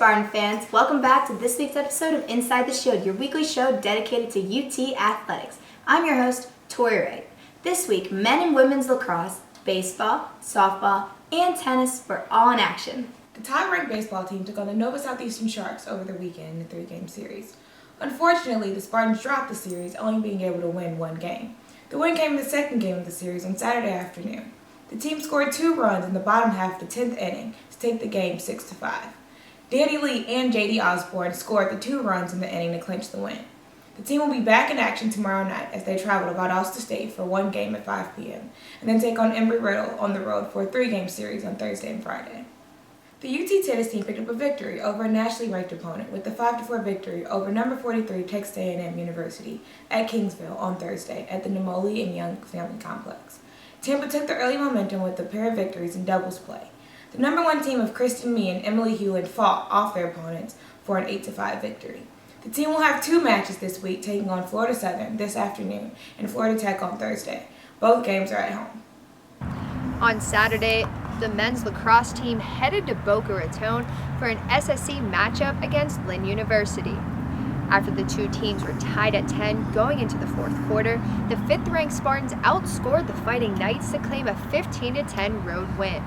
Spartan fans, welcome back to this week's episode of Inside the Shield, your weekly show dedicated to UT athletics. I'm your host, Tori. This week, men and women's lacrosse, baseball, softball, and tennis were all in action. The top-ranked baseball team took on the Nova Southeastern Sharks over the weekend in a 3-game series. Unfortunately, the Spartans dropped the series, only being able to win one game. The win came in the second game of the series on Saturday afternoon. The team scored 2 runs in the bottom half of the 10th inning to take the game 6-5. Danny Lee and J.D. Osborne scored the 2 runs in the inning to clinch the win. The team will be back in action tomorrow night as they travel to Valdosta State for one game at 5 p.m. and then take on Embry-Riddle on the road for a 3-game series on Thursday and Friday. The UT tennis team picked up a victory over a nationally ranked opponent with a 5-4 victory over number 43 Texas A&M University at Kingsville on Thursday at the Namoli and Young Family Complex. Tampa took the early momentum with a pair of victories in doubles play. The number 1 team of Kristen Mee and Emily Hewlett fought off their opponents for an 8-5 victory. The team will have 2 matches this week, taking on Florida Southern this afternoon and Florida Tech on Thursday. Both games are at home. On Saturday, the men's lacrosse team headed to Boca Raton for an SSC matchup against Lynn University. After the 2 teams were tied at 10 going into the 4th quarter, the 5th-ranked Spartans outscored the Fighting Knights to claim a 15-10 road win.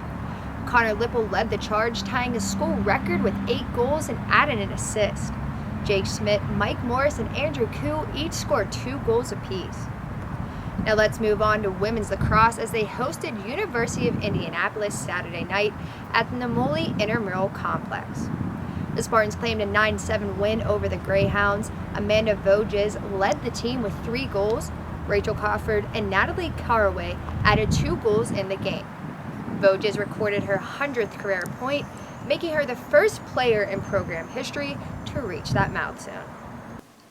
Connor Lipple led the charge, tying a school record with 8 goals and added an assist. Jake Schmidt, Mike Morris, and Andrew Koo each scored 2 goals apiece. Now let's move on to women's lacrosse as they hosted University of Indianapolis Saturday night at the Namoli Intramural Complex. The Spartans claimed a 9-7 win over the Greyhounds. Amanda Voges led the team with 3 goals. Rachel Crawford and Natalie Caraway added 2 goals in the game. Voges recorded her 100th career point, making her the first player in program history to reach that milestone.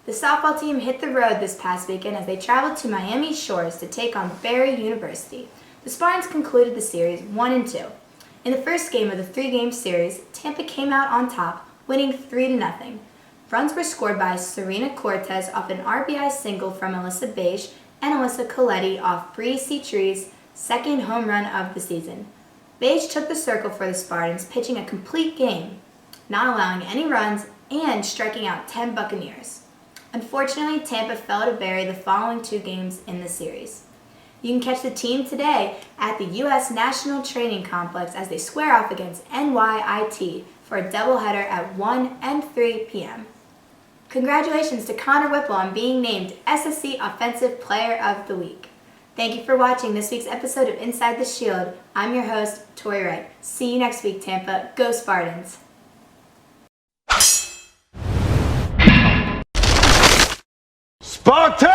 The softball team hit the road this past weekend as they traveled to Miami Shores to take on Barry University. The Spartans concluded the series 1-2. In the first game of the 3-game series, Tampa came out on top, winning 3-0. Runs were scored by Serena Cortez off an RBI single from Alyssa Beige and Alyssa Coletti off Bree Citree's second home run of the season. Beige took the circle for the Spartans, pitching a complete game, not allowing any runs and striking out 10 Buccaneers. Unfortunately, Tampa fell to Barry the following 2 games in the series. You can catch the team today at the U.S. National Training Complex as they square off against NYIT for a doubleheader at 1 and 3 p.m. Congratulations to Connor Whipple on being named SSC Offensive Player of the Week. Thank you for watching this week's episode of Inside the Shield. I'm your host, Tori Wright. See you next week, Tampa. Go Spartans! Spartans!